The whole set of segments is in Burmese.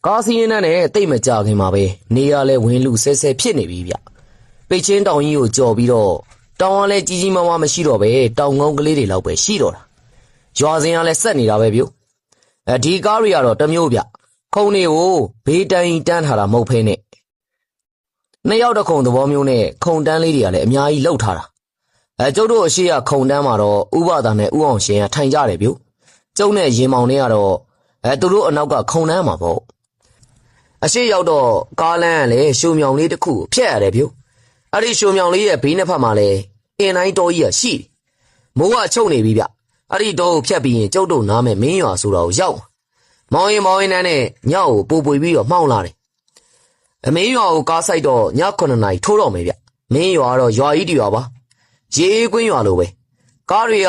ကားစီးရင်နဲ့တိတ်မကြခင်မှာပဲနေရလဲဝင်လူဆဲဆဲဖြစ်နေပြီဗျပိတ်ချင်းတောင်ကြီးကိုကြော်ပြီးတော့တောင်ကလည်းကြီးကြီးမားမားမရှိတော့ပဲတောင်ငုံကလေးတွေလောက်ပဲရှိတော့တာရွာစင်ကလည်းဆက်နေတာပဲဗျဒီကားတွေကတော့တမျိုးဗျခုံတွေကိုဘေးတိုင်းတန်းထားတာမဟုတ်ဖ ೇನೆ နှစ်ယောက်တစ်ခုံသဘောမျိုးနဲ့ခုံတန်းလေးတွေကလည်းအများကြီးလှုပ်ထားတာကျုပ်တို့အရှိရခုံတန်းမှာတော့ဥပဒါနဲ့ဥအောင်ရှင်ကထိုင်ကြတယ်ဗျကျုပ်နဲ့ရင်မောင်တွေကတော့သူတို့အနောက်ကခုံတန်းမှာပေါ့အရှိရောက်တော့ကားလမ်းကလည်းရှုံမြောင်လေးတစ်ခုဖြတ်ရတယ်ဗျအဲ့ဒီရှုံမြောင်လေးရဲ့ဘေးနှစ်ဖက်မှာလည်းအင်းတိုင်းတော်ကြီးကရှိမိုးကချုပ်နေပြီဗျအဲ့ဒီတော့ဖြတ်ပြီးရင်ကျုပ်တို့နားမဲ့မင်းရွာဆိုတော့ရောက်မောင်ရင်နဲ့ညောက်ကိုပိုပွေပြီးတော့မှောင်းလာတယ်အမင်းရွာကိုကားဆိုင်တော့ည9နာရီထိုးတော့မယ်ဗျမင်းရွာတော့ရွာကြီးတရွာပါရေကွင်းရွာလိုပဲကားတွေ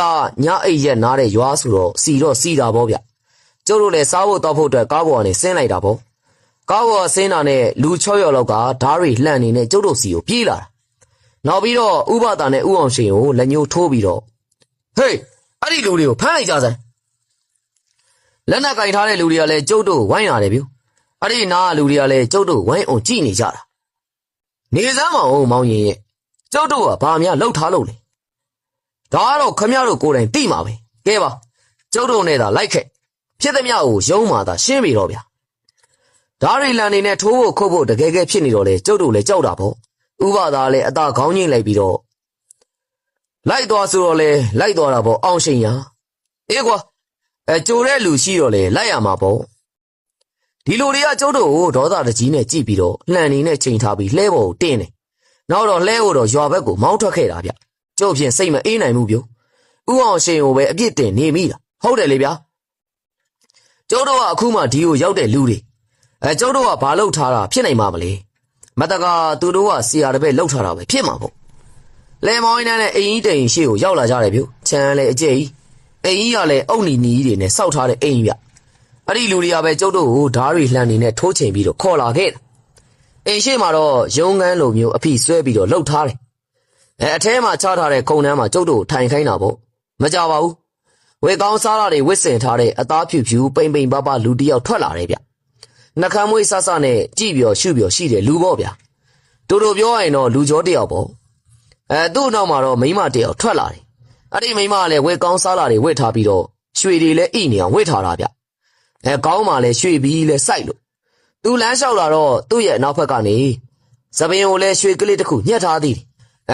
ကညအိပ်ရက်နားတဲ့ရွာဆိုတော့စီတာပေါ့ဗျကျုပ်တို့လည်းစားဖို့တောက်ဖို့အတွက်ကားပေါ်ကနေဆင်းလိုက်တာပေါ့ကားပေါ်ဆင်းတာနဲ့လူ6ယောက်လောက်ကဓားတွေလှန်နေနဲ့ကျုပ်တို့စီကိုပြေးလာတာနောက်ပြီးတော့ဥပဒါနဲ့ဥအောင်ရှင်ကိုလက်ညှိုးထိုးပြီးတော့ဟေးအဲ့ဒီလူတွေကိုဖမ်းလိုက်ကြစမ်းလက်နက်ကင်ထားတဲ့လူတွေကလည်းကျုပ်တို့ဝိုင်းရတယ်ဗျအဲ့ဒီနားလူတွေကလည်းကျုပ်တို့ဝိုင်းအောင်ကြည့်နေကြတာနေစမ်းမအောင်မောင်ရင်ရဲ့ကျုပ်တို့ကဘာများလှုပ်ထားလို့လဲဒါကတော့ခမရတို့ကိုယ်တိုင်သိမှာပဲကဲပါကျုပ်တို့နဲ့သာလိုက်ခဲ့ဖြစ်သမျှကိုရုံးမာသာရှင်းပြီတော့ဗျာဓာရီလန်နေနဲ့ထိုးဖို့ခုတ်ဖို့တကယ်ဖြစ်နေတော့လေကျုပ်တို့လည်းကြောက်တာပေါ့ဥပဒါလည်းအသာခေါင်းငိမ့်လိုက်ပြီးတော့လိုက်သွားဆိုတော့လေလိုက်သွားတာပေါ့အောင်ရှင်ရအေးကွာကြိုတဲ့လူရှိတော့လေလိုက်ရမှာပေါ့ဒီလူတွေကကျုပ်တို့ကိုဒေါသတကြီးနဲ့ကြည့်ပြီးတော့လှန်နေနဲ့ချိန်ထားပြီးလှဲပေါ်ကိုတင်းတယ်နောက်တော့လှဲဖို့တော့ရွာဘက်ကိုမောင်းထွက်ခဲ့တာဗျကျုပ်ဖြင့်စိတ်မအေးနိုင်ဘူးဗျဥအောင်ရှင်ကိုပဲအပြစ်တင်နေမိတာဟုတ်တယ်လေဗျာကျုပ်တို့ကအခုမှဒီကိုရောက်တဲ့လူတွေကျုပ်တို့ကဘာလုပ်ထားတာဖြစ်နိုင်မှာမလဲမတကာသူတို့ကဆရာတပည့်လှုပ်ထားတာပဲဖြစ်မှာပေါ့လဲမောင်းနဲ့အိမ်ကြီးတိမ်ရှေ့ကိုရောက်လာကြတယ်ဗျချမ်းလေအကျိအိမ်ကြီးကလည်းအုတ်နီနီတွေနဲ့စောက်ထားတဲ့အိမ်ဗျအဲ့ဒီလူတွေကပဲကျုပ်တို့ကိုဓားတွေလှန်နေနဲ့ထိုးချိန်ပြီးတော့ခေါ်လာခဲ့တာအိမ်ရှိမှာတော့ရုံးကန်းလိုမျိုးအဖိဆွဲပြီးတော့လှုပ်ထားတယ်အထဲမှာချထားတဲ့ခုံနှမ်းမှာကျုပ်တို့ထိုင်ခိုင်းတာပေါ့မကြပါဘူးဝေကောင်းစားတာတွေဝစ်စင်ထားတဲ့အသားဖြူဖြူပိန်ပိန်ပပလူတယောက်ထွက်လာတယ်ဗျနှကမ်းမွေးဆဆနဲ့ကြည့်ပြောရှုပြောရှိတယ်လူပေါ့ဗျတို့ပြောရင်တော့လူကျော်တယောက်ပေါ့သူ့နောက်မှာတော့မိန်းမတယောက်ထွက်လာတယ်အဲ့ဒီမိန်းမကလည်းဝေကောင်းစားလာတွေဝစ်ထားပြီးတော့ရွှေတွေလည်းအိနေအောင်ဝစ်ထားတာဗျကောင်းမှလည်းရွှေပြီးလဲစိုက်လို့သူလမ်းလျှောက်လာတော့သူ့ရဲ့နောက်ဘက်ကနေသပင်ကိုလည်းရွှေကလေးတစ်ခုညှက်ထားသေးတယ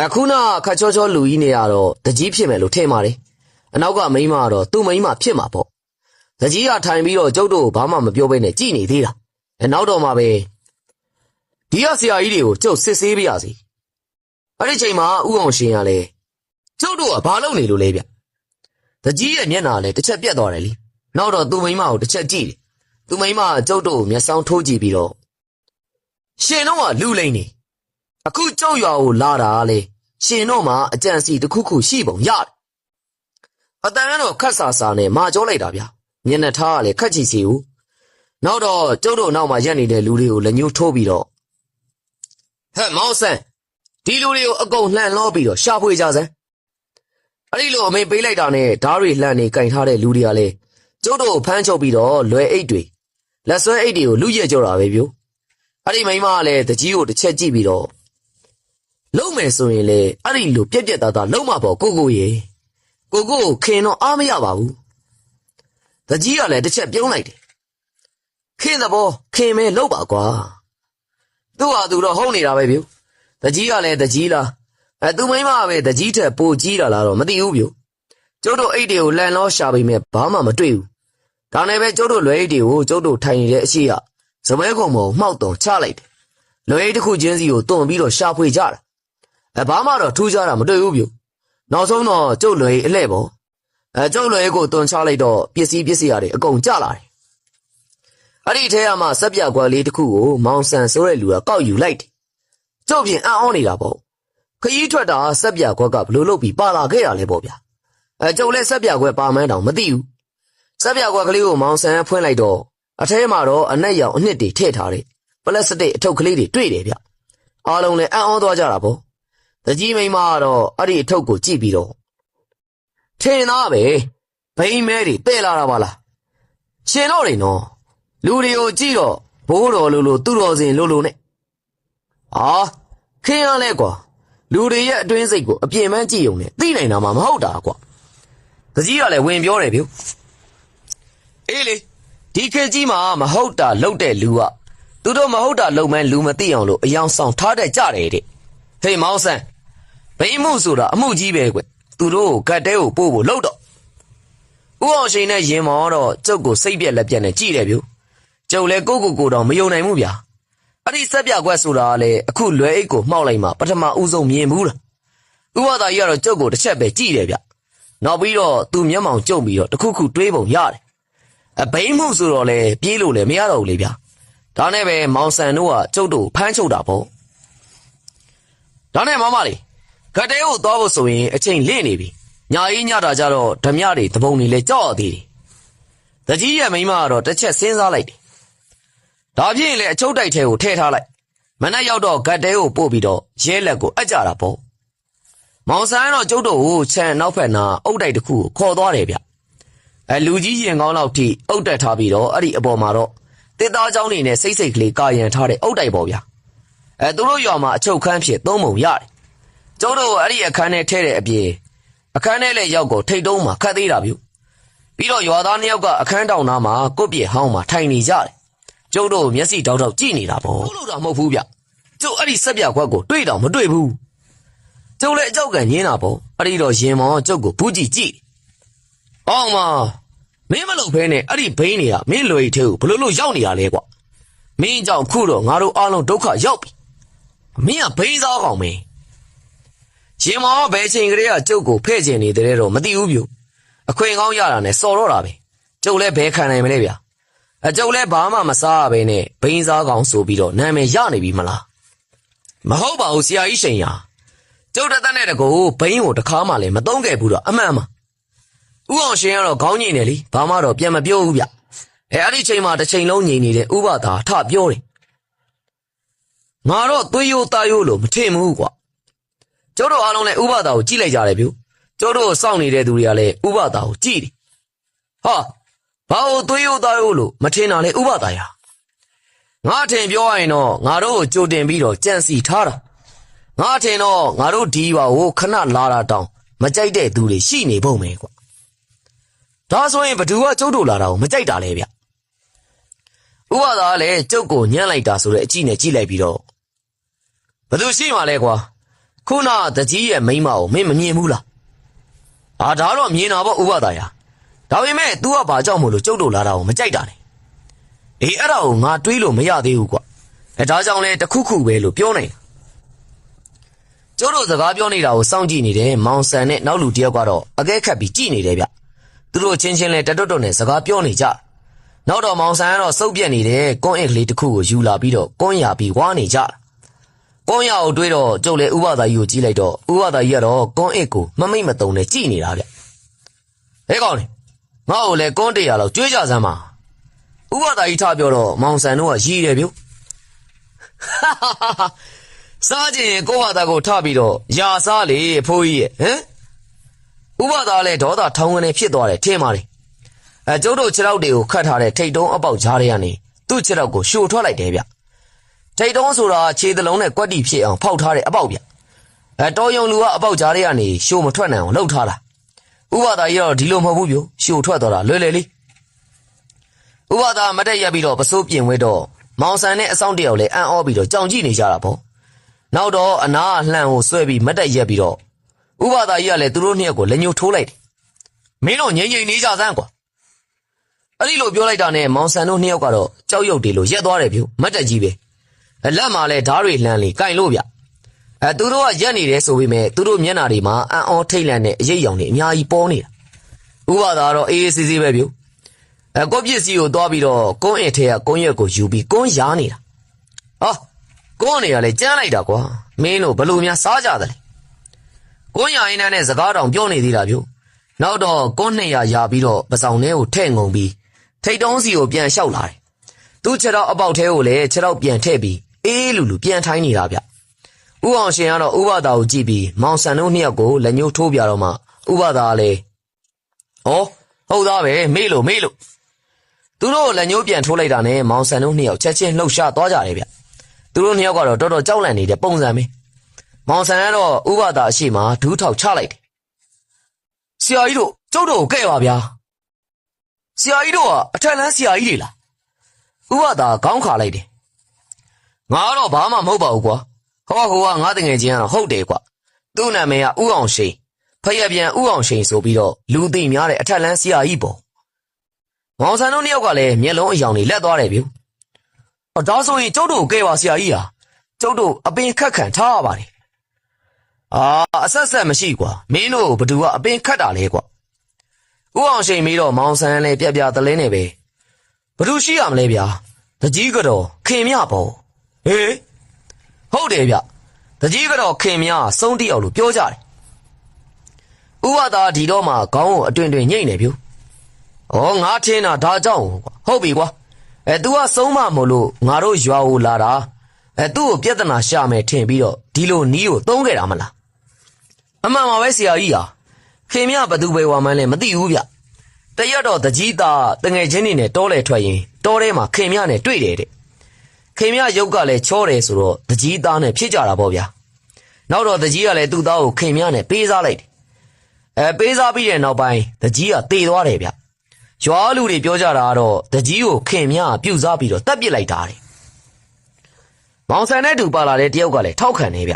်ခုနခတ်ချောလူကြီးနေရတော့တကြီးဖြစ်မယ်လို့ထင်ပါတယ်အနောက်ကမိန်းမကတော့သူ့မိန်းမဖြစ်မှာပေါ့တကြီးကထိုင်ပြီးတော့ကျုပ်တို့ဘာမှမပြောဘဲနဲ့ကြည်နေသေးတာနောက်တော့မှပဲဒီကဆရာကြီးတွေကိုကျုပ်စစ်ဆေးပြရစီအဲ့ဒီချိန်မှာဥအောင်ရှင်ကလည်းကျုပ်တို့ကဘာလုပ်နေလို့လဲဗျတကြီးရဲ့မျက်နှာလည်းတစ်ချက်ပြတ်သွားတယ်လीနောက်တော့သူ့မိန်းမကိုတစ်ချက်ကြည့်တယ်သူ့မိန်းမကကျုပ်တို့ကိုမျက်စောင်းထိုးကြည့်ပြီးတော့ရှင်တော့ကလူလိမ့်နေအခုကျုပ်ရွာကိုလာတာလေရှင်တော့မှအကြံစီတစ်ခုခုရှိပုံရတယ်အတန်ကတော့ခတ်ဆာဆာနဲ့မာကြောလိုက်တာဗျမျက်နှာထားကလည်းခတ်ချီစီဦးနောက်တော့ကျုပ်တို့နောက်မှာရက်နေတဲ့လူတွေကိုလက်ညှိုးထိုးပြီးတော့ဟဲ့မောင်ဆန်းဒီလူတွေကိုအကုန်လှန်လောပြီးတော့ရှာဖွေကြစမ်းအဲ့ဒီလိုအမေပေးလိုက်တာနဲ့ဓားတွေလှန်နေကင်ထားတဲ့လူတွေကလည်းကျုပ်တို့ဖမ်းချုပ်ပြီးတော့လွယ်အိတ်တွေလက်ဆွဲအိတ်တွေကိုလူရက်ကြတာပဲဗျအဲ့ဒီမိန်းမကလည်းတကြီးကိုတစ်ချက်ကြည့်ပြီးတော့လုံမယ်ဆိုရင်လေအဲ့ဒီလိုပြက်ပြက်သားသားလုံမှာပေါ့ကိုရေကိုခင်တော့အားမရပါဘူးတကြီးကလည်းတစ်ချက်ပြုံးလိုက်တယ်ခင်သဘောခင်မဲလုံပါကွာသူ့ဟာသူတော့ဟုတ်နေတာပဲဗျတကြီးကလည်းတကြီးလားသူမိန်းမကပဲတကြီးထက်ပိုကြီးတာလားတော့မသိဘူးဗျကျုပ်တို့အိတ်တွေကိုလန်လောရှာပေမဲ့ဘာမှမတွေ့ဘူးဒါနဲ့ပဲကျုပ်တို့လွယ်အိတ်တွေကိုကျုပ်တို့ထိုင်နေတဲ့အရှိကစပွဲကုံပေါ်မှောက်တုံချလိုက်တယ်လွယ်အိတ်တစ်ခုချင်းစီကိုတွန်းပြီးတော့ရှာဖွေကြတာဘာမှတော့ထူးခြားတာမတွေ့ဘူးဗျနောက်ဆုံးတော့ကျုပ်လွယ်အိတ်အလှဲ့ပေါ့ကျုပ်လွယ်အိတ်ကိုတွန်းချလိုက်တော့ပစ္စည်းရတယ်အကုန်ကျလာတယ်အဲ့ဒီထဲမှာစက်ပြကွက်လေးတစ်ခုကိုမောင်ဆန်ဆိုတဲ့လူကကောက်ယူလိုက်တယ်ကျုပ်ပြင်အံ့ဩနေတာပေါ့ခရီးထွက်တာစက်ပြကွက်ကဘလို့လုပ်ပြီးပါလာခဲ့တာလဲပေါ့ဗျကျုပ်လည်းစက်ပြကွက်ပါမှန်းတောင်မသိဘူးစက်ပြကွက်ကလေးကိုမောင်ဆန်ဖွင့်လိုက်တော့အထဲမှာတော့အနက်ရောင်အနှစ်တွေထည့်ထားတဲ့ပလတ်စတစ်အထုပ်ကလေးတွေတွေ့တယ်ဗျအားလုံးလည်းအံ့ဩသွားကြတာပေါ့တကြီးမိန်းမကတော့အဲ့ဒီအထုပ်ကိုကြည့်ပြီးတော့ထင်သားပဲဘိန်းမဲတွေတဲ့လာတာပါလားရှင်တော့နေနော်လူတွေကိုကြည့်တော့ ဘိုးတော်လိုသူ့တော်စင်လိုနဲ့ခင်းရလဲကွာလူတွေရဲ့အတွင်းစိတ်ကိုအပြင်းပန်းကြည့်ုံနဲ့သိနိုင်တာမှမဟုတ်တာကွာတကြီးကလည်းဝင်ပြောတယ်ဗျအေးလေဒီခေတ်ကြီးမှာမဟုတ်တာလုပ်တဲ့လူကသူတို့မဟုတ်တာလုပ်မှန်းလူမသိအောင်လို့အယောင်ဆောင်ထားတတ်ကြတယ်တဲ့ဟေးမောင်ဆန်းဘိမှုဆိုတာအမှုကြီးပဲကွသူတို့ဂတ်တဲကိုပို့ဖို့လုပ်တော့ဦးအောင်ရှိန်နဲ့ရင်မောတော့ကျုပ်ကိုစိတ်ပြက်လက်ပြက်နဲ့ကြည့်တယ်ဗျကျုပ်လည်းကိုတောင်မယုံနိုင်ဘူးဗျာအဲ့ဒီဆက်ပြကွက်ဆိုတာကလည်းအခုလွယ်အိတ်ကိုမှောက်လိုက်မှပထမဦးဆုံးမြင်ဘူးလားဥပဒါကြီးကတော့ကျုပ်ကိုတစ်ချက်ပဲကြည့်တယ်ဗျနောက်ပြီးတော့သူမျက်မှောင်ကျုံပြီးတော့တခုခုတွေးပုံရတယ်အဘိမှုဆိုတော့လေပြေးလို့လည်းမရတော့ဘူးလေဗျဒါနဲ့ပဲမောင်ဆန်တို့ကကျုပ်တို့ဖမ်းချုပ်တာပေါ့ဒါနဲ့မမလေးဂတ်တဲကိုသွားဖို့ဆိုရင်အချိန်လင့်နေပြီညာကြီးညတာကြတော့ဓမြတွေတပုံတွေလည်းကြောက်ရသေးတယ်တကြီးရဲ့မိန်းမကတော့တစ်ချက်စဉ်းစားလိုက်တယ်ဒါဖြစ်ရင်လည်းအချုပ်တိုက်ထဲကိုထည့်ထားလိုက်မနဲ့ရောက်တော့ဂတ်တဲကိုပို့ပြီးတော့ရဲလက်ကိုအပ်ကြတာပေါ့မောင်ဆန်းတော့ကျုပ်တို့ကိုခြံနောက်ဖက်နာအုတ်တိုက်တစ်ခုကိုခေါ်သွားတယ်ဗျလူကြီးရင်ကောင်းလောက်ထိအုတ်တက်ထားပြီးတော့အဲ့ဒီအပေါ်မှာတော့တစ်သားချောင်းနေနဲ့စိတ်ကလေးကာရန်ထားတဲ့အုတ်တိုက်ပေါ့ဗျသူတို့ရွာမှာအချုပ်ခန်းဖြစ်သုံးပုံရတယ်ကျုပ်တို့အဲ့ဒီအခန်းထဲထဲတဲ့အပြင်အခန်းထဲလည်းရောက်ကိုထိတ်တုံးမှာခတ်သေးတာဗျပြီးတော့ရွာသားနှစ်ယောက်ကအခန်းတောင်သားမှာကိုယ့်ပြေဟောင်းမှာထိုင်နေကြတယ်ကျုပ်တို့မျက်စိတောက်တောက်ကြည့်နေတာပေါ့လို့တော့မဟုတ်ဘူးဗျကျုပ်အဲ့ဒီဆက်ပြခွက်ကိုတွေ့တော့မတွေ့ဘူးကျုပ်လည်းအကြောက်ကန်ညင်းတာပေါ့အဲ့ဒီတော့ရင်မောင်ကျုပ်ကိုဘူးကြည့်ကြည့်အောင်မမင်းမလုပ်ဖဲနဲ့အဲ့ဒီဘိန်းတွေကမင်းလွယ်ထဲကိုဘလို့ရောက်နေတာလဲကွာမင်းကြောင့်ခုတော့ငါတို့အားလုံးဒုက္ခရောက်ပြီမင်းကဘိန်းစားကောင်မင်းရင်မောင်ဘယ်ချိန်ကလေးကကျုပ်ကိုဖဲ့ကျင်နေတယ်တော့မသိဘူးဗျအခွင့်ကောင်းရတာနဲ့စော်တော့တာပဲကျုပ်လည်းဘယ်ခံနိုင်မလဲဗျကျုပ်လည်းဘာမှမစားရဘဲနဲ့ဘိန်းစားကောင်ဆိုပြီးတော့နာမည်ရနေပြီမလားမဟုတ်ပါဘူးဆရာကြီးရှင်ရာကျုပ်တသက်နဲ့တကူဘိန်းကိုတစ်ခါမှလည်းမသုံးခဲ့ဘူးတော့အမှန်ပါဦးအောင်ရှင်ကတော့ခေါင်းငိမ့်နေလေဘာမှတော့ပြန်မပြောဘူးဗျအဲ့ဒီချိန်မှာတစ်ချိန်လုံးငိမ့်နေတဲ့ဥပဒါထပြောတယ်ငါတော့သွေးရိုးသားရိုးလို့မထင်ဘူးကွာကျုပ်တို့အားလုံးလည်းဥပဒါကိုကြည့်လိုက်ကြတယ်ဗျကျုပ်တို့စောင့်နေတဲ့သူတွေကလည်းဥပဒါကိုကြည့်တယ်ဟာဘာလို့သွေးရိုးသားရိုးလို့မထင်တာလဲဥပဒါရငါထင်ပြောရရင်တော့ငါတို့ကိုကြိုတင်ပြီးတော့ကြံစီထားတာငါထင်တော့ငါတို့ဒီရွာကိုခဏလာတာတောင်မကြိုက်တဲ့သူတွေရှိနေပုံပဲကွာဒါဆိုရင်ဘသူကကျုပ်တို့လာတာကိုမကြိုက်တာလဲဗျဥပဒါကလည်းကျုပ်ကိုညှမ်းလိုက်တာဆိုတဲ့အကြည့်နဲ့ကြည့်လိုက်ပြီးတော့ဘသူရှိမှလဲကွာခုနတကြီးရဲ့မိန်းမကိုမင်းမမြင်ဘူးလားဒါတော့မြင်တာပေါ့ဥပဒါရဒါပေမဲ့ तू ကဘာကြောင့်မို့လို့ကျုပ်တို့လာတာကိုမကြိုက်တာလဲအဲ့ဒါကိုငါတွေးလို့မရသေးဘူးကွာဒါကြောင့်လဲတခုခုပဲလို့ပြောနေတာကျုပ်တို့စကားပြောနေတာကိုစောင့်ကြည့်နေတယ်မောင်ဆန်နဲ့နောက်လူတယောက်ကတော့အကဲခတ်ပြီးကြည့်နေတယ်ဗျသူတို့ချင်းချင်းလဲတတွတ်နဲ့စကားပြောနေကြနောက်တော့မောင်ဆန်ကတော့စုပ်ပြက်နေတဲ့ကွန်းအစ်ကလေးတစ်ခုကိုယူလာပြီးတော့ကွန်းရပြီးဝါနေကြကွန်းရကိုတွေးတော့ကျုပ်လဲဥပဒါကြီးကိုကြည့်လိုက်တော့ဥပဒါကြီးကတော့ကွန်းအစ်ကိုမမိတ်မတုံနဲ့ကြည့်နေတာဗျဟဲ့ကောင်လေငါ့ကိုလဲကွန်း100လောက်ကြွေးကြစမ်းပါဥပဒါကြီးထားပြောတော့မောင်ဆန်တို့ကရည်တယ်ဗျစားခြင်းကိုဟာတာကိုထပြီးတော့ယာစားလေအဖိုးကြီးရဲ့ဟမ်ဥပဒါလည်းဒေါသထောင်းကနေဖြစ်သွားတယ်ထင်ပါလေကျုပ်တို့ခြေထောက်တွေကိုခတ်ထားတဲ့ထိတ်တုံးအပေါက်ကြားတွေကနေသူ့ခြေထောက်ကိုရှို့ထွက်လိုက်တယ်ဗျထိတ်တုံးဆိုတာခြေသလုံးနဲ့ကွက်တီဖြစ်အောင်ဖောက်ထားတဲ့အပေါက်ဗျတော်ယုံလူကအပေါက်ကြားတွေကနေရှို့မထွက်နိုင်အောင်လှုပ်ထားတာဥပဒါကြီးတော့ဒီလိုမဟုတ်ဘူးဗျရှို့ထွက်သွားတာလွယ်လေလေးဥပဒါမတက်ရက်ပြီးတော့ပစိုးပြင်ဝဲတော့မောင်ဆန်နဲ့အဆောင်တယောက်လည်းအံ့ဩပြီးတော့ကြောင်ကြည့်နေကြတာပေါ့နောက်တော့အနာအလှန်ကိုဆွဲပြီးမတက်ရက်ပြီးတော့ဥပဒါကြီးကလည်းသူတို့နှစ်ယောက်ကိုလက်ညှိုးထိုးလိုက်တယ်မင်းတို့ငြိမ်ငြိမ်နေကြစမ်းကွာအဲ့ဒီလိုပြောလိုက်တာနဲ့မောင်ဆန်တို့နှစ်ယောက်ကတော့ကြောက်ရွံ့တယ်လို့ရက်သွားတယ်ဗျမတ်တက်ကြီးပဲလက်မှာလည်းဓားတွေလှမ်းလေကင်လို့ဗျသူတို့ကရက်နေတယ်ဆိုပေမဲ့သူတို့မျက်နှာတွေမှာအံ့ဩထိတ်လန့်တဲ့အရိပ်ရောင်တွေအများကြီးပေါ်နေတာဥပဒါကတော့အေးအေးဆေးဆေးပဲဗျကိုပစ္စည်းကိုသွားပြီးတော့ကွန်းအစ်ထဲကကွန်းရွက်ကိုယူပြီးကွန်းရားနေတာကွန်းနေရလဲကြမ်းလိုက်တာကွာမင်းတို့ဘလို့များစားကြတယ်လဲကွန်းရရင်နဲ့စကားတောင်ပြောနေသေးတာဗျနောက်တော့ကွန်း200ရာပြီးတော့ပစောင်ထဲကိုထည့်ငုံပြီးထိတ်တုံးစီကိုပြန်လျှောက်လာတယ်သူ့ခြေထောက်အပေါက်ထဲကိုလည်းခြေထောက်ပြန်ထည့်ပြီးအေးလူလူပြန်ထိုင်းနေတာဗျဥအောင်ရှင်ကတော့ဥပဒါကိုကြည့်ပြီးမောင်ဆန်တို့နှစ်ယောက်ကိုလက်ညှိုးထိုးပြတော့မှဥပဒါကလည်းဟုတ်သားပဲမေ့လို့ သူတို့လက်ညှိုးပြန်ထိုးလိုက်တာနဲ့မောင်ဆန်တို့နှစ်ယောက်ချက်ချင်းလှုပ်ရှားသွားကြတယ်ဗျသူတို့နှစ်ယောက်ကတော့တော်တော်ကြောက်လန့်နေတဲ့ပုံစံပဲမောင်ဆန်ကတော့ဥပဒါအရှိမဒူးထောက်ချလိုက်တယ်ဆရာကြီးတို့ကျုပ်တို့ကိုကဲ့ပါဗျာဆရာကြီးတို့ကအထက်လန်းဆရာကြီးတွေလားဥပဒါခေါင်းခါလိုက်တယ်ငါတော့ဘာမှမဟုတ်ပါဘူးကွာဟောကငါတငယ်ချင်းကတော့ဟုတ်တယ်ကွာသူ့နာမည်ကဥအောင်ရှိန်ဖရက်ပြန်ဥအောင်ရှိန်ဆိုပြီးတော့လူသိများတဲ့အထက်လန်းဆရာကြီးပေါ့မောင်ဆန်တို့နှစ်ယောက်ကလည်းမျက်လုံးအယောင်တွေလက်သွားတယ်ဗျဒါဆိုရင်ကျုပ်တို့ကိုကဲပါဆရာကြီးဟာကျုပ်တို့အပင်ခတ်ခံထားရပါတယ်အဆက်ဆက်မရှိကွာမင်းတို့ဘသူကအပင်ခတ်တာလဲကွာဥအောင်ရှိန်ပြီးတော့မောင်ဆန်လည်းပြပြတလဲနေပဲဘသူရှိရမလဲဗျာတကြီးကတော့ခင်မြပေါ့ဟေးဟုတ်တယ်ဗျတကြီးကတော့ခင်မြစုံးတယောက်လို့ပြောကြတယ်ဥပဒါဒီတော့မှခေါင်းကိုအတွင်တွင်ညိတ်နေဗျငါထင်းတာဒါကြောင့်ကွာဟုတ်ပြီကွာतू ကဆုံးမမို့လို့ငါတို့ရွာကိုလာတာသူ့ကိုပြဿနာရှာမယ်ထင်ပြီးတော့ဒီလိုနီးကိုသုံးခဲ့တာမလားအမှန်ပါပဲဆရာကြီးဟာခင်မြဘသူပဲဝါမှန်းလဲမသိဘူးဗျတရက်တော့တကြီးသားတငယ်ချင်းတွေနဲ့တောလဲထွက်ရင်တောထဲမှာခင်မြနဲ့တွေ့တယ်တဲ့ခင်မြရုပ်ကလည်းချောတယ်ဆိုတော့တကြီးသားနဲ့ဖြစ်ကြတာပေါ့ဗျာနောက်တော့တကြီးကလည်းသူ့သားကိုခင်မြနဲ့ပေးစားလိုက်တယ်ပေးစားပြီးတဲ့နောက်ပိုင်းတကြီးကတေသွားတယ်ဗျရွာလူတွေပြောကြတာကတော့တကြီးကိုခင်မြပြုတ်စားပြီးတော့တပ်ပစ်လိုက်တာတဲ့မောင်ဆန်နဲ့တူပါလာတဲ့တယောက်ကလည်းထောက်ခံနေဗျ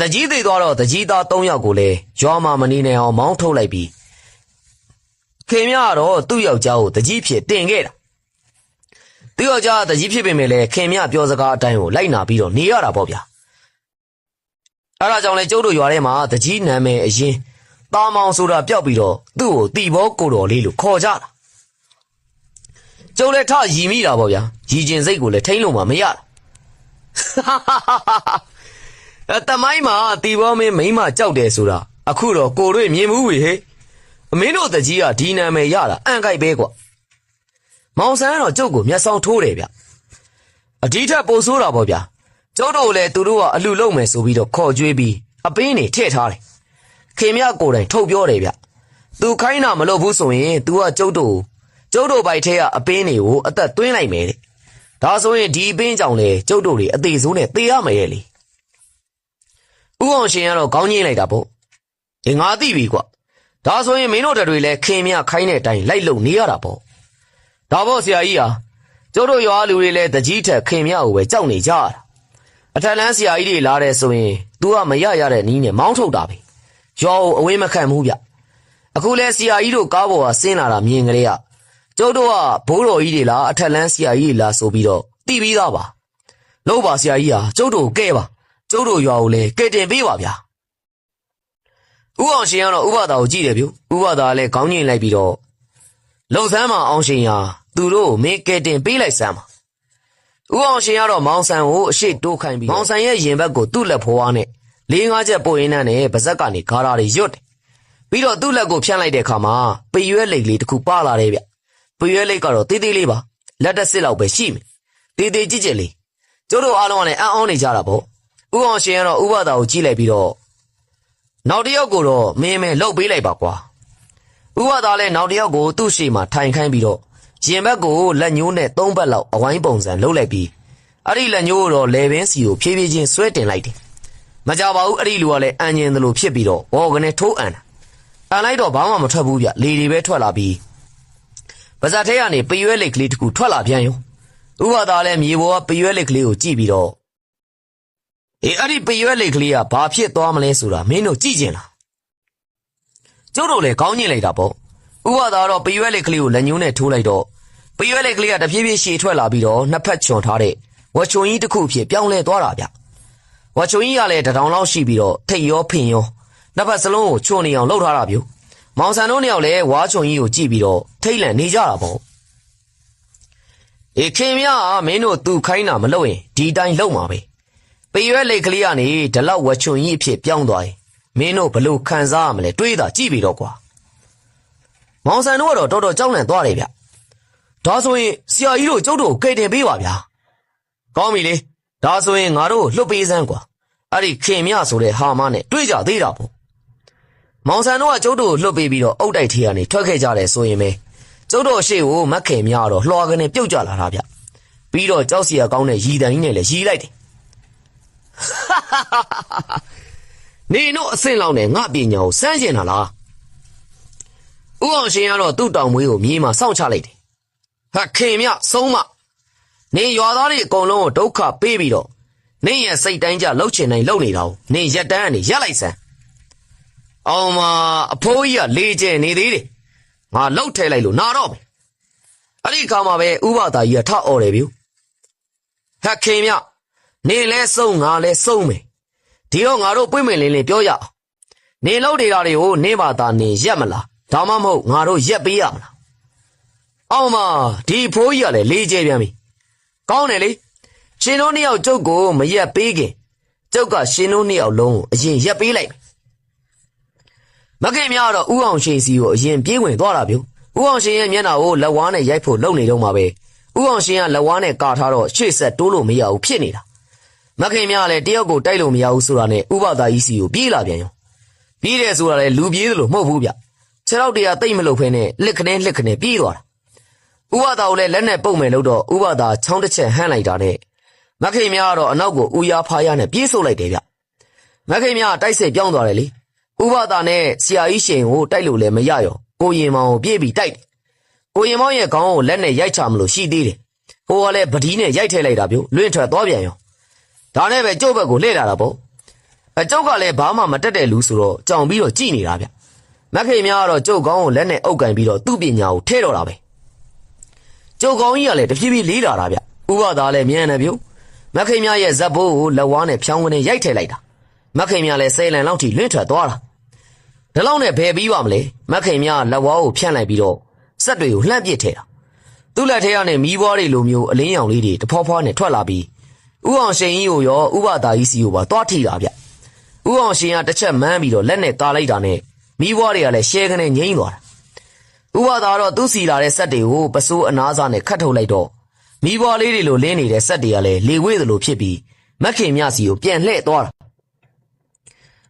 တကြီးသေးသွားတော့တကြီးသား၃ယောက်ကိုလည်းရွာမှာမနေနိုင်အောင်မောင်းထုတ်လိုက်ပြီးခင်မြကတော့သူ့ယောက်ျားကိုတကြီးဖြစ်တင်ခဲ့တာသူ့ယောက်ျားတကြီးဖြစ်ပေမဲ့လည်းခင်မြပြောစကားအတိုင်းကိုလိုက်နာပြီးတော့နေရတာပေါ့ဗျာအဲဒါကြောင့်လဲကျုပ်တို့ရွာထဲမှာတကြီးနာမည်အရင်တာမောင်ဆိုတာပျောက်ပြီးတော့သူ့ကိုတီဘောကိုတော်လေးလို့ခေါ်ကြတာကျုပ်လည်းထရည်မိတာပေါ့ဗျာရည်ကျင်စိတ်ကိုလည်းထိမ့်လို့မှမရတာတမိုင်းမှာတီဘောမင်းမိမကြောက်တယ်ဆိုတာအခုတော့ကိုတို့မြင်မှုဝေဟဲ့မင်းတို့တကြီးကဒီနာမည်ရတာအံကြိုက်ပဲကွာမောင်ဆန်းကတော့ကျုပ်ကိုမျက်စောင်းထိုးတယ်ဗျအဒီထက်ပိုဆိုးတာပေါ့ဗျာကျုပ်တို့လည်းသူတို့ကအလှလုံးမယ်ဆိုပြီးတော့ခေါ်ကြွေးပြီးအပင်းနေထည့်ထားတယ်ခင်မြကိုယ်တိုင်ထုတ်ပြောတယ်ဗျသူခိုင်းတာမလုပ်ဘူးဆိုရင် तू ကကျုပ်တို့ဘိုက်ထဲကအပင်းတွေကိုအသက်သွင်းလိုက်မယ်တဲ့ဒါဆိုရင်ဒီအပင်းကြောင့်လေကျုပ်တို့တွေအသေးစိုးနဲ့သေရမယ်ရဲ့လေဥအောင်ရှင်ကတော့ခေါင်းငိမ့်လိုက်တာပေါ့ငါသိပြီကွာဒါဆိုရင်မင်းတို့တွေလည်းခင်မြခိုင်းတဲ့အတိုင်းလိုက်လုံနေရတာပေါ့ဒါပေါ့ဆရာကြီးဟာကျုပ်တို့ရွာလူတွေလည်းတကြီးထက်ခင်မြကိုပဲကြောက်နေကြရတာအထက်လန်းဆရာကြီးတွေလာတယ်ဆိုရင် तू ကမရရတဲ့နီးနဲ့မောင်းထုတ်တာပဲရွာကိုအဝေးမခံဘူးဗျအခုလဲဆရာကြီးတို့ကားပေါ်ကဆင်းလာတာမြင်ကလေးကကျုပ်တို့ကဘိုးတော်ကြီးတွေလားအထက်လန်းဆရာကြီးတွေလားဆိုပြီးတော့တိပြီးသားပါလို့ပါဆရာကြီးဟာကျုပ်တို့ကဲပါကျုပ်တို့ရွာကိုလည်းကဲတင်ပေးပါဗျာဥအောင်ရှင်ကတော့ဥပဒါကိုကြည့်တယ်ဗျဥပဒါလည်းခေါင်းငိမ့်လိုက်ပြီးတော့လုံဆန်းမအောင်ရှင်ဟာသူတို့မင်းကဲတင်ပေးလိုက်စမ်းပါဥအောင်ရှင်ကတော့မောင်ဆန်ကိုအရှိတိုးခိုင်းပြီးမောင်ဆန်ရဲ့ရင်ဘက်ကိုသူ့လက်ဖွားနဲ့၄-၅ချက်ပို့ရင်းနဲ့ပါဇက်ကနေဂါရာတွေရွတ်တယ်ပြီးတော့သူ့လက်ကိုဖြန့်လိုက်တဲ့အခါမှာပရွဲလိတ်လေးတစ်ခုပါလာတယ်ဗျပရွဲလိတ်ကတော့တေးသေးလေးပါလက်တစ်စစ်လောက်ပဲရှိမယ်တေးသေးကြည့်ကြည့်လေးကျတို့အားလုံးကလည်းအံ့ဩနေကြတာပေါ့ဥအောင်ရှင်ကတော့ဥပဒါကိုကြည့်လိုက်ပြီးတော့နောက်တစ်ယောက်ကိုတော့မင်းမဲလှုပ်ပေးလိုက်ပါကွာဥပဒါလည်းနောက်တစ်ယောက်ကိုသူ့ရှေ့မှာထိုင်ခိုင်းပြီးတော့ရင်ဘက်ကိုလက်ညှိုးနဲ့၃ဘက်လောက်အဝိုင်းပုံစံလှုပ်လိုက်ပြီးအဲ့ဒီလက်ညှိုးကိုတော့လေပင်စီကိုဖြည်းဖြည်းချင်းဆွဲတင်လိုက်တယ်မကြပါဘူးအဲ့ဒီလူကလည်းအန်ကျင်သလိုဖြစ်ပြီးတော့ဘောကနေထိုးအန်လိုက်တော့ဘာမှမထွက်ဘူးဗျလေတွေပဲထွက်လာပြီးပါဇက်ထဲကနေပရွဲလိတ်ကလေးတစ်ခုထွက်လာပြန်ရောဥပဒါလည်းမြေပေါ်ကပရွဲလိတ်ကလေးကိုကြည့်ပြီးတော့အဲ့ဒီပရွဲလိတ်ကလေးကဘာဖြစ်သွားမလဲဆိုတာမင်းတို့ကြည့်ကျင်လားကျုပ်တို့လည်းခေါင်းညှိလိုက်တာပေါ့ဥပဒါတော့ပရွဲလိတ်ကလေးကိုလက်ညှိုးနဲ့ထိုးလိုက်တော့ပရွဲလိတ်ကလေးကတဖြည်းဖြည်းရှည်ထွက်လာပြီးတော့နှစ်ဖက်ချွန်ထားတဲ့ဝါချုံကြီးတစ်ခုဖြစ်ပြောင်းလဲသွားတာဗျဝါချုံကြီးကလည်းတစ်တောင်လောက်ရှိပြီးတော့ထိတ်ရောဖင်ရောနှစ်ဖက်စလုံးကိုချွန်နေအောင်လှုပ်ထားတာဗျမောင်ဆန်တို့နှစ်ယောက်လည်းဝါချုံကြီးကိုကြည့်ပြီးတော့ထိတ်လန့်နေကြတာပေါ့ခင်ဗျာမင်းတို့သူခိုင်းတာမလုပ်ရင်ဒီတိုင်းလုပ်မှာပဲပရွဲလိတ်ကလေးကနေဒီလောက်ဝါချုံကြီးအဖြစ်ပြောင်းသွားရင်မင်းတို့ဘလို့ခံစားရမလဲတွေးတာကြည့်ပြီးတော့ကွာမောင်ဆန်တို့ကတော့တော်တော်ကြောက်လန့်သွားတယ်ဗျဒါဆိုရင်ဆရာကြီးတို့ကျုပ်တို့ကဲတင်ပေးပါဗျာကောင်းပြီလေဒါဆိုရင်ငါတို့လွတ်ပေးစမ်းကွာအဲ့ဒီခင်မြဆိုတဲ့ဟာမနဲ့တွေးကြသေးတာပေါ့မောင်ဆန်တို့ကကျုပ်တို့လွတ်ပေးပြီးတော့အုတ်တိုက်ထီကနေထွက်ခဲ့ကြတယ်ဆိုရင်ပဲကျ ကျုပ်တို့အရှိကိုမက်ခင်များတော့လွှာကနေပြုတ်ကြလာတာဗျပြီးတော့ကြောက်စီရကောင်းတဲ့ရီတန်ကြီးနဲ့လည်းရီလိုက်တယ်နေတို့အဆင့်လောက်နဲ့ငါပညာကိုစမ်းကျင်တာလားဥအောင်ရှင်ကတော့သူ့တောင်မွေးကိုမြေမှာစောင့်ချလိုက်တယ်ဟက်ခင်မြဆုံးမနေရွာသားတွေအကုန်လုံးကိုဒုက္ခပေးပြီးတော့နေရဲ့စိတ်တိုင်းကြလှုပ်ချင်တိုင်းလှုပ်နေတာကိုနေရက်တန်းကနေရက်လိုက်စမ်းအောင်မအဖိုးကြီးကလေကျဲနေသေးတယ်ငါလှုပ်ထဲလိုက်လို့နာတော့မယ်အဲ့ဒီခါမှာပဲဥပဒါကြီးကထအော်တယ်ဗျဟက်ခင်မြနေလဲစုံငါလဲစုံမယ်ဒီတော့ငါတို့ပွင့်မလင်းလင်းပြောရအောင်နေလှုပ်နေတာတွေကိုနေပါတာနေရက်မလားဒါမှမဟုတ်ငါတို့ရက်ပေးရမလားအောင်မဒီဖိုးကြီးကလည်းလေကျဲပြန်ပြီကောင်းတယ်လေရှင်တို့နှစ်ယောက်ကျုပ်ကိုမရက်ပေးခင်ကျုပ်ကရှင်တို့နှစ်ယောက်လုံးကိုအရင်ရက်ပေးလိုက်မခင်များတော့ဥအောင်ရှင်စီကိုအရင်ပြေးဝင်သွားတာဗျဥအောင်ရှင်ရဲ့မျက်နှာကိုလက်ဝါးနဲ့ရိုက်ဖို့လုပ်နေတော့မှာပဲဥအောင်ရှင်ကလက်ဝါးနဲ့ကာထားတော့ရှေ့ဆက်တိုးလို့မရဘူးဖြစ်နေတာမခင်များလည်းတယောက်ကိုတိုက်လို့မရဘူးဆိုတာနဲ့ဥပဒါကြီးစီကိုပြေးလာပြန်ရောပြေးတယ်ဆိုတာလည်းလူပြေးသလိုမဟုတ်ဘူးဗျခြေထောက်တရားတိတ်မလို့ဖဲနဲ့လက်ခနဲပြေးသွားတာဥပဒါကိုလည်းလက်နဲ့ပုတ်မယ်လို့တော့ဥပဒါချောင်းတစ်ချက်ဟမ်းလိုက်တာနဲ့မခင်များကတော့အနောက်ကိုဥယာဖားရနဲ့ပြေးဆုပ်လိုက်တယ်ဗျမခင်များတိုက်စိတ်ပြောင်းသွားတယ်လေဥပဒါနဲ့ဆရာကြီးရှင်ကိုတိုက်လို့လည်းမရရောကိုရင်မောင်ကိုပြေးပြီးတိုက်တယ်ကိုရင်မောင်ရဲ့ခေါင်းကိုလက်နဲ့ရိုက်ချမလို့ရှိသေးတယ်ဟိုကလည်းပဒီနဲ့ရိုက်ထည့်လိုက်တာဗျလွင့်ထွက်သွားပြန်ရောဒါနဲ့ပဲကျုပ်ဘက်ကိုလှည့်လာတာပေါ့ကျုပ်ကလည်းဘာမှမတက်တဲ့လူဆိုတော့ကြောင်ပြီးတော့ကြည်နေတာဗျမခင်များကတော့ကျုပ်ခေါင်းကိုလက်နဲ့အုပ်ကန်ပြီးတော့သူ့ပညာကိုထဲတော့တာပဲကျုပ်ခေါင်းကြီးကလည်းတဖြည်းဖြည်းလေးလာတာဗျဥပဒါလည်းမြန်တယ်ဗျမခင်များရဲ့ဇက်ဘိုးကိုလက်ဝါးနဲ့ဖြောင်းဝင်နဲ့ရိုက်ထည့်လိုက်တာမခင်များလည်း10လန်လောက်ထိလွင့်ထွက်သွားတာဒါလောက်နဲ့ဘယ်ပြီးပါမလဲမခင်များလက်ဝါးကိုဖြန့်လိုက်ပြီးတော့စက်တွေကိုလှမ်းပစ်ထဲတာသူ့လက်ထဲကနေမီးပွားတွေလိုမျိုးအလင်းရောင်လေးတွေတဖွာဖွာနဲ့ထွက်လာပြီးဥအောင်ရှင်ကြီးကိုရောဥပဒါကြီးစီကိုပါတွားထိတာဗျဥအောင်ရှင်ကတစ်ချက်မန်းပြီးတော့လက်နဲ့ကာလိုက်တာနဲ့မီးပွားတွေကလည်းရှဲကနေငိမ့်သွားတာဥပဒါတော့သူ့စီလာတဲ့စက်တွေကိုပစိုးအနားစားနဲ့ခတ်ထုတ်လိုက်တော့မီးပွားလေးတွေလိုလင်းနေတဲ့စက်တွေကလည်းလေဝေးသလိုဖြစ်ပြီးမခင်မြစီကိုပြန်လှည့်သွားတာ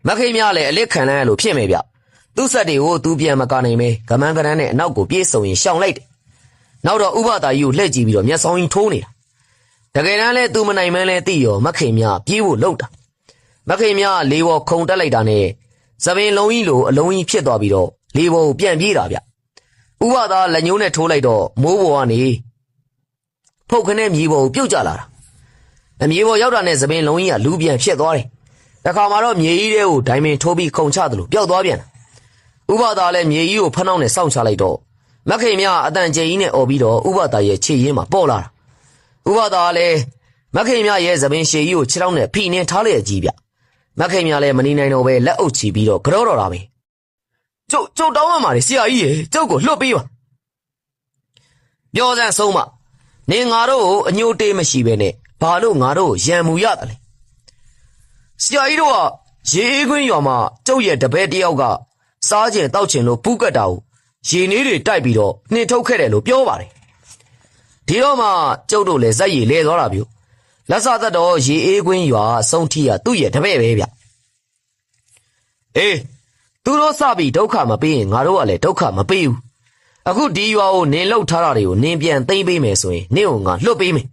မခင်မြလည်းအလစ်ခံလိုက်ရလို့ဖြစ်မယ်ဗျသူ့စက်တွေကိုသူပြန်မကနိုင်ပဲကမန်းကရန်းနဲ့အနောက်ကိုပြေးဆုံရင်ရှောင်လိုက်တယ်နောက်တော့ဥပဒါကြီးကိုလှည့်ကြည့်ပြီးတော့မျက်စောင်းကြီးထိုးနေတာတကယ်တမ်းလဲသူမနိုင်မန်းလဲသိရောမခင်မြပြေးဖို့လှုပ်တာမခင်မြလေးဘောခုံတက်လိုက်တာနဲ့သပင်လုံးကြီးလိုအလုံးကြီးဖြစ်သွားပြီးတော့လေးဘောကိုပြန်ပြေးတာဗျဥပဒါလက်ညှိုးနဲ့ထိုးလိုက်တော့မိုးဘောကနေဖုတ်ခနဲ့မြေပေါ်ကိုပြုတ်ကျလာတာအမြေပေါ်ရောက်တာနဲ့သပင်လုံးကြီးကလူပြန်ဖြစ်သွားတယ်တခါမှတော့မြေကြီးထဲကိုဒိုင်မင်ထိုးပြီးခုံချသလိုပျောက်သွားပြန်ဥပဒါလည်းမြေကြီးကိုဖနှောင်းနဲ့စောင့်ချလိုက်တော့မခင်မြအတန်ကျဲကြီးနဲ့អော်ပြီးတော့ဥပဒါရဲ့ခြေရင်းမှာပေါ်လာတာဥပဒါလည်းမခင်မြရဲ့သပင်ရှည်ကြီးကိုခြေထောက်နဲ့ဖိနေထားလိုက်ကြီးဗျမခင်မြလည်းမနေနိုင်တော့ပဲလက်အုပ်ချပြီးတော့ကြောတော့တာပဲကျုပ်တောင်းရမှာလေဆရာကြီးရဲ့ကျုပ်ကိုလွတ်ပေးပါပြောစမ်းဆုံးမနေငါတို့ကိုအညိုတေးမရှိပဲနဲ့ဘာလို့ငါတို့ရံမူရတယ်လဲဆရာကြီးတို့ကရေအေးခွင်းရွာမှာကျုပ်ရဲ့တပည့်တယောက်ကစားကျင်တောက်ကျင်လို့ပူးကတ်တာကိုရေနည်းတွေတိုက်ပြီးတော့နှင်ထုတ်ခဲ့တယ်လို့ပြောပါတယ်ဒီတော့မှကျုပ်တို့လည်းဇက်ရည်လဲသွားတာဗျလက်စသက်တော့ရေအေးခွင်းရွာဆုံးထီကသူ့ရဲ့တပည့်ပဲဗျအေးသူတို့စပြီးဒုက္ခမပေးရင်ငါတို့ကလည်းဒုက္ခမပေးဘူးအခုဒီရွာကိုနင်လှုပ်ထားတာတွေကိုနင်ပြန်သိမ့်ပေးမယ်ဆိုရင်နင့်ကိုငါလွတ်ပေးမယ်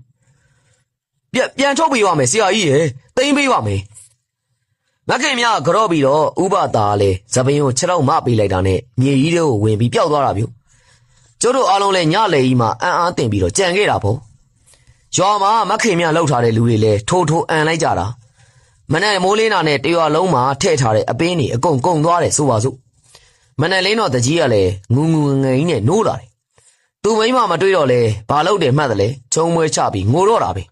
ပြန်ထုတ်ပေးပါမယ်ဆရာကြီးရဲ့သိမ့်ပေးပါမယ်မခင်မြကြော့ပြီးတော့ဥပဒါလည်းသပင်ကိုခြေထောက်မပေးလိုက်တာနဲ့မြေကြီးတွေကိုဝင်ပြီးပျောက်သွားတာဗျကျတို့အားလုံးလည်းညလေကြီးမှာအံ့အားတင်ပြီးတော့ကြံခဲ့တာပေါ့ရွာမှာမခင်မြလှုပ်ထားတဲ့လူတွေလည်းထိုးအံလိုက်ကြတာမနဲ့မိုးလင်းတာနဲ့တရွာလုံးမှာထည့်ထားတဲ့အပင်းတွေအကုန်ကုန်သွားတယ်ဆိုပါစို့မနဲ့လင်းတော့တကြီးကလည်းငူငူငယ်ကြီးနဲ့နိုးလာတယ်သူမိမမတွေ့တော့လဲဘာလုပ်တယ်မှတ်တယ်လဲချုံမွဲချပြီးငိုတော့တာပဲ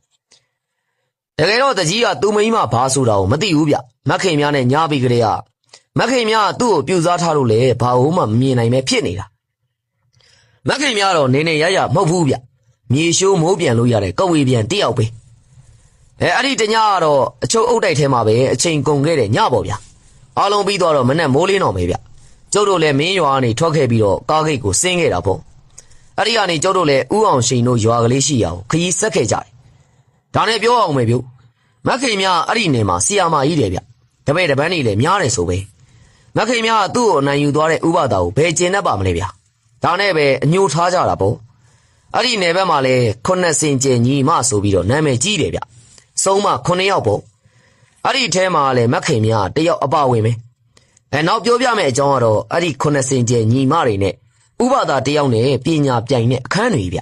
တကယ်တော့တကြီးကသူမိမဘာဆိုတာကိုမသိဘူးဗျမခင်များနဲ့ညားပြီးကလေးကမခင်များသူ့ကိုပြူစားထားလို့လေဘာလို့မှမမြင်နိုင်ပဲဖြစ်နေတာမခင်များတော့နေနေရရမဟုတ်ဘူးဗျမြေရှိုးမိုးပြန်လို့ရတဲ့ကဝေပြန်တယောက်ပဲအဲ့ဒီတညကတော့အချုပ်အုပ်တိုက်ထဲမှာပဲအချိန်ကုန်ခဲ့တဲ့ညပေါ့ဗျအားလုံးပြီးတော့မနဲ့မိုးလင်းတော့မယ်ဗျကျုပ်တို့လည်းမင်းရွာကနေထွက်ခဲ့ပြီးတော့ကားဂိတ်ကိုဆင်းခဲ့တာပေါ့အဲ့ဒီကနေကျုပ်တို့လည်းဥအောင်ရှိန်တို့ရွာကလေးရှိအောင်ခရီးဆက်ခဲ့ကြတယ်ဒါနဲ့ပြောအောင်မယ်ဗျမခင်များအဲ့ဒီနေမှာဆီယာမာကြီးတယ်ဗျတပည့်တပန်းနေလည်းများတယ်ဆိုပဲမခင်များသူ့ကိုအနိုင်ယူသွားတဲ့ဥပဒါကိုဘယ်ကျင်တတ်ပါမလဲဗျ ဒါနဲ့ပဲအညိုထားကြတာပေါ့အဲ့ဒီနယ်ဘက်မှာလဲ9စင်ကျညီမဆိုပြီးတော့နာမည်ကြီးတယ်ဗျစုံမ9ယောက်ပေါ့အဲ့ဒီထဲမှာလဲမက်ခင်များတယောက်အပဝင်ပဲနောက်ပြောပြမယ့်အကြောင်းကတော့အဲ့ဒီ9စင်ကျညီမတွေနဲ့ဥပဒါတယောက်နဲ့ပညာပြိုင်တဲ့အခန်းတွေဗျ